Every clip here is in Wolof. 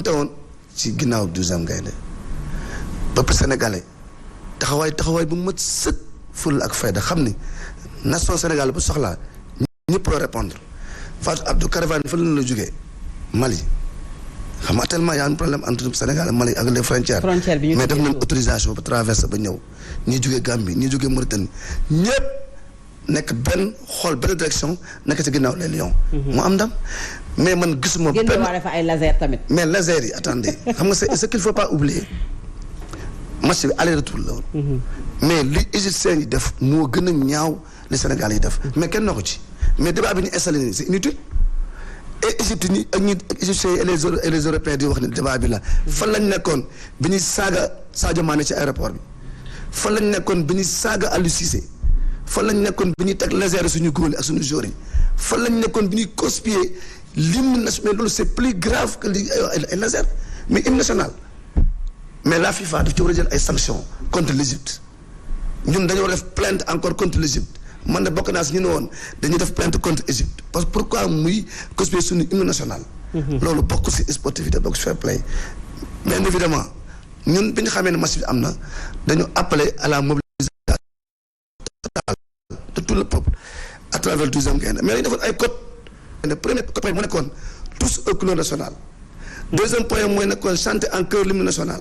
woon ci ginnaaw 12e gaynde peuple sénégalais taxawaay bu mat sëkk ful ak fayda xam ni nation Sénégal bu soxlaa ñëpp loo répondre Fatou Abdou Caravane fa la jógee Mali xam nga tellement y a un problème entre Sénégal et Mali ak les frontières mais def nañ autorisation ba traversé ba ñëw ñii jógee Gambie ñii jógee Mauritanie ñëpp nekk benn xool benn direction nekk ci ginnaaw les lions mu am ndam mais man gisuma benn fa ay laser tamit mais laser yi attendez xam nga c'est ce qu'il faut pas oublier match bi aller retour la woon mais li égyptiens yi def moo gën a ñaaw li Sénégal yi def mais kenn na ko ci mais débat bi ñu installé nii c'est inutile et Égypte ñi ak ñi égyptiens yi et les européens di wax ni débat bi la fan lañ nekkoon bi ñuy saaga Sadio Mané ci aéroport bi fan lañ nekkoon bi ñuy saaga Aliou Cissé fan lañ nekkoon bi ñuy teg laser suñu góol ak suñu joueurs yi fan lañ nekkoon bi ñuy cospier l'hymne national mais loolu c'est plus grave que li ay laser mais hymne national mais la FIFA daf ci war a jël ay sanctions contre l'Égypte ñun dañoo def plainte encore contre l'Égypte man de bokk naa si ñu ne woon dañuy def plainte contre Égypte parce que pourquoi muy cospier suñu hymne national loolu bokk si sportivité bokk si fair play mais évidemment ñun bi ñu xamee ne match bi am na dañu appeler à la mobilisation totale de tout le peuple à travers le 12e gaynde mais dañu defoon ay code le premier point mu nekkoon tous au couleur national deuxième point mooy nekkoon chanter en chœur l'hymne national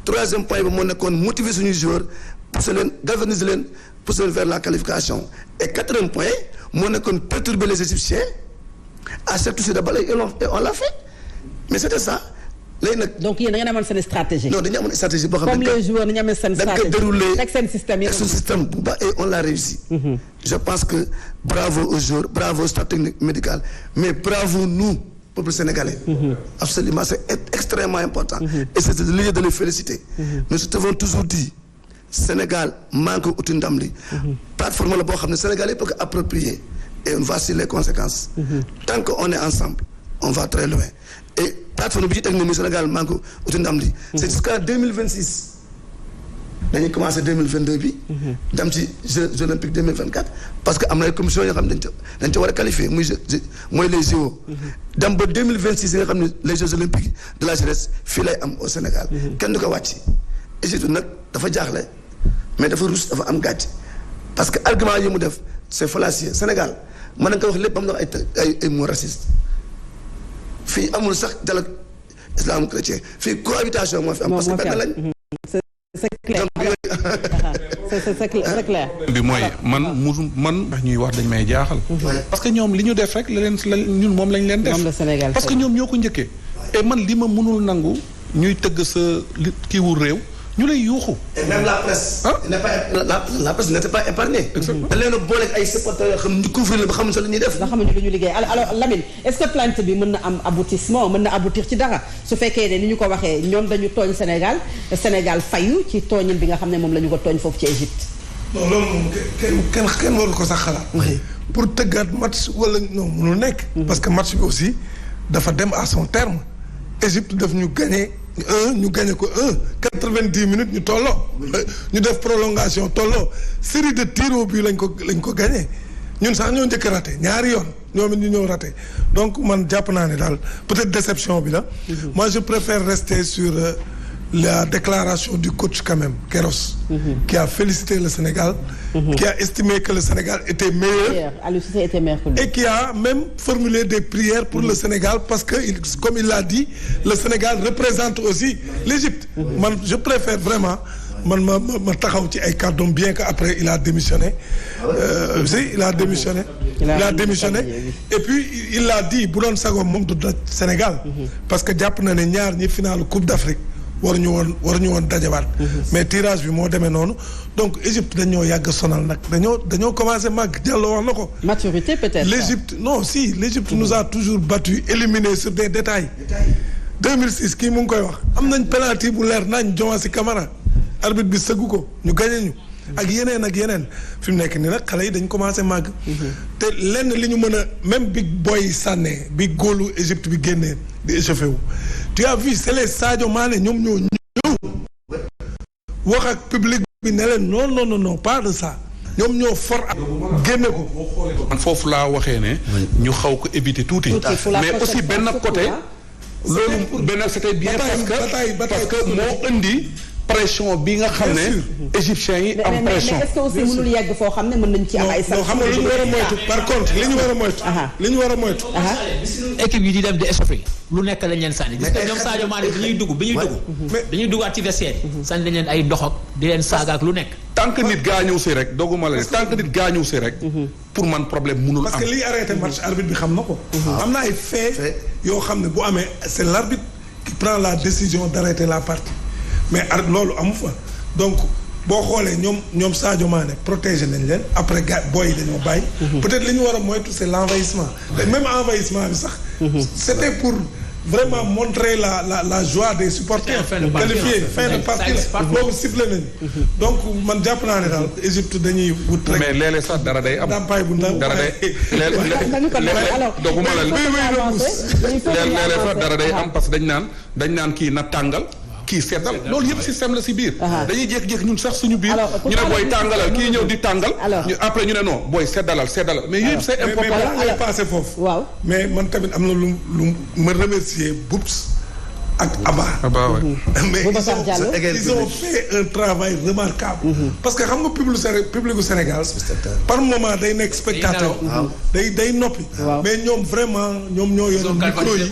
troisième point bi moo nekkoon motiver suñuy joueurs pousser leen galvaniser leen pousser leen vers la qualification et quatrième point moo nekkoon perturber les Égyptiens à chaque toucher de balle et on l'a fait mais c'était ça léegi nag. donc yéen da ngeen amoon seen stratégie. non dañu amoon stratégie boo xam ne comme les joueurs dañu amoon seen stratégie dañ ko déroulé teg seen système ak suñu système bu baax et on l'a réussi. je pense que bravo aux joueurs bravo au staff technique médical mais bravo nous peuple sénégalais. Absolument c'est extrêmement important. Et c'est le lieu de les féliciter. Nous avons toujours dit Sénégal manque uti ndam li. Plateforme la boo xam ne Sénégalais peut approprier et voici les conséquences. Tant qu'on est ensemble on va très loin et plateforme bi ci teg ni Sénégal manque uti ndam li. C'est jusqu'à 2026. dañuy commencé 2022 bi. dem ci Jeux olympiques 2024 parce que am na ay commission yoo xam ne dañ ca war a qualifier mooy les JO. dem ba 2026 yi nga xam ne les Jeux olympiques de la jeunesse fii lay am au Sénégal. kenn du ko wàcc. Égypte nag dafa jaaxle mais dafa rus dafa am gàcce parce que argument yi mu def c'est fallacieux Sénégal mën na nga ko wax lépp am na ay mots racistes fii amul sax dialogue islamo-chrétien fii cohabitation moo fi am. parce que benn lañ. c'est clair c'est clair. bi mooy man ndax ñuy wax dañ may jaaxal. parce que ñoom li ñu def rek la ñun moom lañ leen def. parce que ñoom ñoo ko njëkkee. et man li ma mënul nangu ñuy tëgg sa kiiwu réew ñu lay yuuxu. et même la presse. la presse n'était pas épargnée. exactement da leen a boole ak ay supporters yoo xam ne ñu couvrir la ba xamuñ sax li ñuy def. nga xamuñu lu ñu liggéey alors Lamine est-ce que plainte bi mën na am aboutissement mën na aboutir ci dara su fekkee ne ni ñu ko waxee ñoom dañu tooñ Sénégal fayu ci tooñin bi nga xam ne moom la ñu ko tooñ foofu ci Égypte. non loolu moom kenn waru ko sax xalaat. pour tëggaat match wala non mënul nekk. parce que match bi aussi dafa dem à son terme. Égypte daf ñu gagné ñu gagné ko 90 minutes ñu tolloo. ñu def prolongation tolloo série de tirs au but lañ ko gagné ñun sax ñoo njëkk raté ñaari yoon ñoom it ñu ñëw raté donc man jàpp naa ne daal peut-être déception bi la. moi je préfère rester sur la déclaration du coach quand même Queiroz. qui a félicité le Sénégal. qui a estimé que le Sénégal était meilleur. Et qui a même formulé des prières pour le Sénégal parce que comme il l'a dit le Sénégal représente aussi l'Égypte. man je préfère vraiment man ma taxaw ci ay kàddoom bien que après il a démissionné. il a démissionné. Et puis il l'a dit bu doon sagoom moom du daj Sénégal. parce que jàpp na ne ñaar ñi finaalu Coupe d'Afrique. waruñu woon dajawaat. mais tirage bi moo demee noonu donc Égypte dañoo yàgg sonal nag dañoo commencé màgg Diallo wax na ko. maturité peut-être. l'Égypte non si l'Égypte nous a toujours battu éliminé sur des détails. 2006 kii mu ngi koy wax am nañ penalty bu leer nañ Diomansy Kamara arbitre bi sëggu ko ñu gagné ñu. ak yeneen fi mu nekk nii nag xale yi dañ commencé màgg. te lenn li ñu mën a même bi boy sànnee bi góolu Égypte bi génnee di échauffé wu. tu as vu c'est les Sadio Mané ñoom ñoo ñëw wax ak public bi ne leen non pas de ça ñoom ñoo for ak génne ko. man foofu laa waxee ne. ñu xaw ko éviter tuuti. mais aussi benn côté. loolu benn c'était bien parce que moo indi pression bi nga xam ne égyptiens yi am pression. mais est-ce que aussi mënul yegg foo xam ne mën nañ ci am ay sanctions. xam nga li ñu war a moytu par contre li ñu war a moytu. équipe yi di dem di échauffé lu nekk lañ leen sànni. gis nga ñoom Sadio Mané bi ñuy duggaat ci vestiaire yi. sànni lañ leen ay dox ak di leen saaga ak lu nekk. tant que nit gaañu si rek doguma la tant que nit gaañu si rek. pour man problème mënul am. parce que liy arrêté match arbitre bi xam na ko. am na ay faits yoo xam ne bu amee c'est l'arbitre qui prend la décision d'arrêter la partie. mais loolu amu fa donc boo xoolee ñoom Sadio Mané protégé nañ leen après gars booy yi dañoo bàyyi. peut-être li ñu war a moytu c'est l'envahissement. te même envahissement bi sax. c'était pour vraiment montrer la joie des supporters. qualifiés fin de partie la boobu sifflé nañu. donc man jàpp naa ne daal Égypte dañuy wut rek. mais léeg-léeg sax dara day am. ndàmpaay bu ndaw dara day léeg-léeg doguma la léeg-léeg sax dara day am parce que dañ naan kii na tàngal. kii seddal loolu yëpp système la si biir. dañuy jékki-jékki ñun sax suñu biir. ñu ne booy tàngalal kii ñëw di tàngal. après ñu ne non booy seddalal mais yëpp c'est important. mais balaa passé foofu. waaw mais man tamit am na lu ma remercier Boubs ak Abba. mais ils ont fait un travail remarquable. parce que xam nga public du Sénégal. par moment day nekk spectateur. day noppi. mais ñoom vraiment ñoom ñoo yoroon micro yi.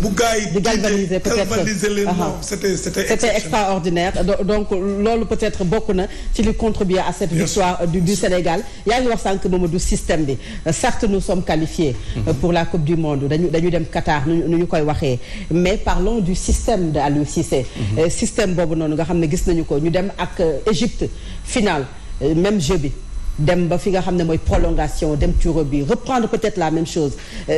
bu gars yi di galvaniser leen non c'était extraordinaire donc loolu peut-être bokk na ci li contribuer à cette victoire du Sénégal. yaa ngi wax sànq Mamadou système bi certes nous sommes qualifiés. pour la Coupe du Monde dañu dem Qatar nu ñu koy waxee mais parlons du système de Aliou Cissé. système boobu noonu nga xam ne gis nañu ko ñu dem ak Égypte finale même jeu bi dem ba fi nga xam ne mooy prolongation dem tiro bi reprendre peut-être la même chose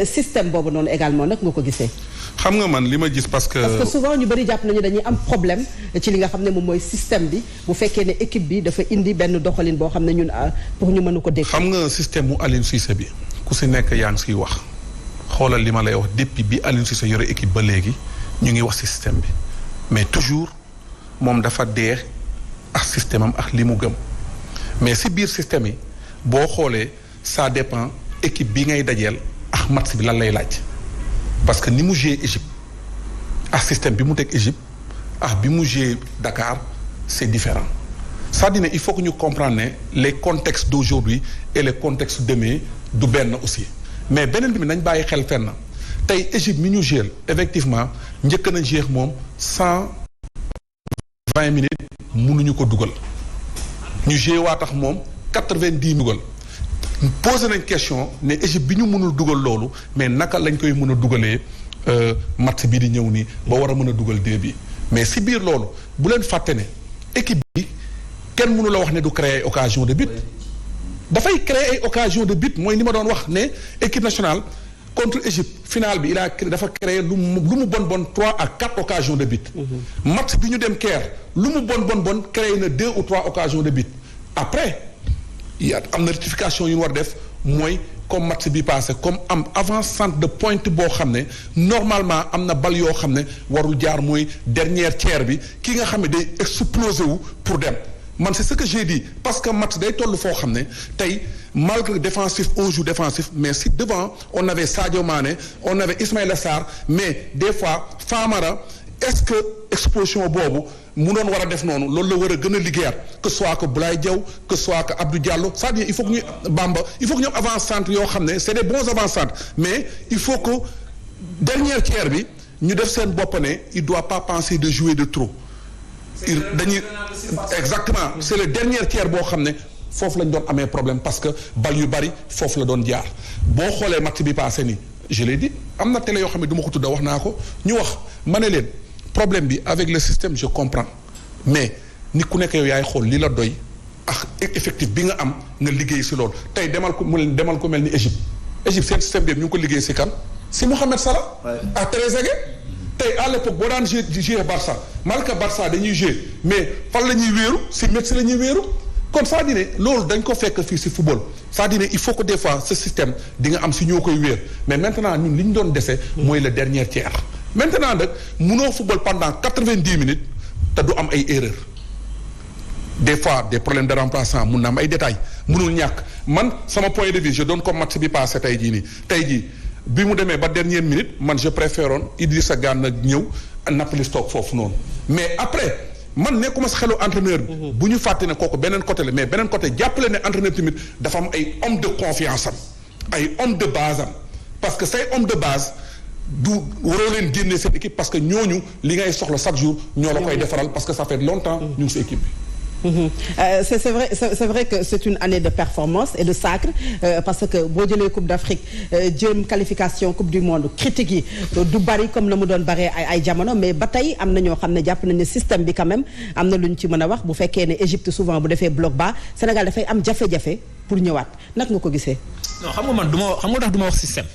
système boobu noonu également nag nga ko gisee. xam nga man li ma gis parce que souvent ñu bëri jàpp nañu dañuy am problème ci li nga xam ne moom mooy système bi bu fekkee ne équipe bi dafa indi benn doxalin boo xam ne ñun pour ñu mën ko dégg. xam nga système mu Aliou Cissé bi ku si nekk yaa ngi siy wax xoolal li ma lay wax depuis bi Aliou Cissé yore équipe ba léegi. ñu ngi wax système bi mais toujours moom dafa dee ak système am ak li mu gëm mais si biir système yi boo xoolee ça dépend équipe bi ngay dajeel ak match bi lan lay laaj parce que ni mu joué Égypte ak système bi mu teg Égypte ak bi mu joué Dakar c'est différent c'est-à-dire il faut que ñu comprendre ne les contextes d'aujourd'hui et les contextes de demain du benn aussi mais beneen bi nañ bàyyi xel fenn tey Égypte mi ñu jël effectivement njëkk na jeex moom 120 minutes mënuñu ko dugal ñu joué waa tax moom 90 dugal posé nañ question ne Égypte bi ñu mënul dugal loolu mais naka lañ koy mën a dugalee match bi di ñëw nii ba war a mën a dugal dee bi mais si biir loolu bu leen fàtte ne équipe bi kenn mënu la wax ne du créer ay occasion de but dafay créer ay occasion de but mooy ni ma doon wax ne équipe nationale contre Égypte finale bi dafa créé lu mu bon 3 à 4 occasions de but. match bi ñu dem Caire lu mu bon créé na 2 ou 3 occasions de but après am na rectification yu ñu war def mooy comme match bi passé comme am avant-centre de pointe boo xam ne normalement am na bal yoo xam ne warul jaar mooy dernière tiers bi ki nga xam ne day exploser wu pour dem man c'est ce que j'ai dit parce que match day toll foo xam ne tey malgré défensif on joue défensif mais si devant on avait Sadio Mané on avait Ismaïla Sarr mais des fois Famara est-ce que explosion boobu mu doon war a def noonu loolu la war a gën a liggéeyaat que soit que Boulaye Diaw que soit que Abdou Diallo c'est-à-dire il faut que ñu Bamba il faut que ñu am avant-centre yoo xam ne c'est des bons avant-centres mais il faut que dernière tiers bi ñu def seen bopp ne il doit pas penser de jouer de trop dañuy exactement c'est le dernier tiers boo xam ne foofu lañ doon amee problème parce que bal yu bari foofu la doon jaar boo xoolee match bi passé ni je l'ai dit am na télé yoo xam ne du ma ko tudda wax naa ko ñu wax ma ne leen problème bi avec le système je comprends mais nit ku nekk yow yaay xool li la doy ak effectif bi nga am nga liggéey si loolu tey demal ko mel ni Égypte seen système bi ñu ngi ko liggéey si kan si Mohamed Salah ak Trezeguet tey à l'époque boo daan jouer Barça malgré Barça dañuy jouer mais fan la ñuy wéeru si Metz la ñuy wéeru kon c'est-à-dire ne loolu dañ ko fekk fii si football c'est-à-dire ne il faut que des fois ce système di nga am si ñoo koy wéer mais maintenant ñun li ñu doon dese mooy le dernier tiers maintenant nag munoo football pendant 90 minutes te du am ay erreurs des fois des problèmes de remplaçant mun na am ay détails munul ñàkk man sama point de vue je donne comme match bi passé tey jii nii tey jii bi mu demee ba dernière minute man je préféroon Idrissa Gana ñëw Nampalys toog foofu noonu mais après man nekkuma si xelu entraîneur bi. bu ñu fàtte ne kooku beneen côté la mais beneen côté jàppale ne entraîneur tamit dafa am ay homme de confiance am ay homme de base am parce que say homme de base du waroo leen génne seen équipe parce que ñooñu li ngay soxla chaque jour ñoo la koy defaral parce que ça fait longtemps ñu ngi si équipe bi. C'est vrai que c'est une année de performance et de sacre parce que boo jëlee Coupe d'Afrique jëm qualification Coupe du Monde critique yi du bari comme na mu doon baree ay jamono mais ba tey am na ñoo xam ne jàpp nañ ne système bi quand même am na lu ñu ci mën a wax bu fekkee ne Égypte souvent bu defee bloc bas Sénégal dafay am jafe-jafe pour ñëwaat nag nga ko gisee. non xam nga man du ma wax système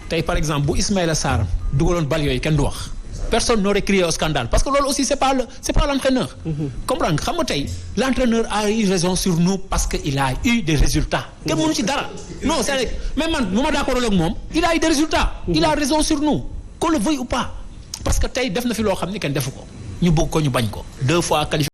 tey par exemple bu Ismaïla Sarr dugaloon bal yooyu kenn du wax. Personne n'aurait crié au scandale parce que loolu aussi c'est pas l'entraîneur. Comprendre xam nga tey l'entraîneur a eu raison sur nous parce que il a eu des résultats. kenn mënu ci dara non c'est mais man bu ma d'accord ak moom il a eu des résultats. il a raison sur nous qu'on le veuille ou pas parce que tey def na fi loo xam ni kenn defu ko ñu bëgg ko ñu bañ ko 2 fois qualifié.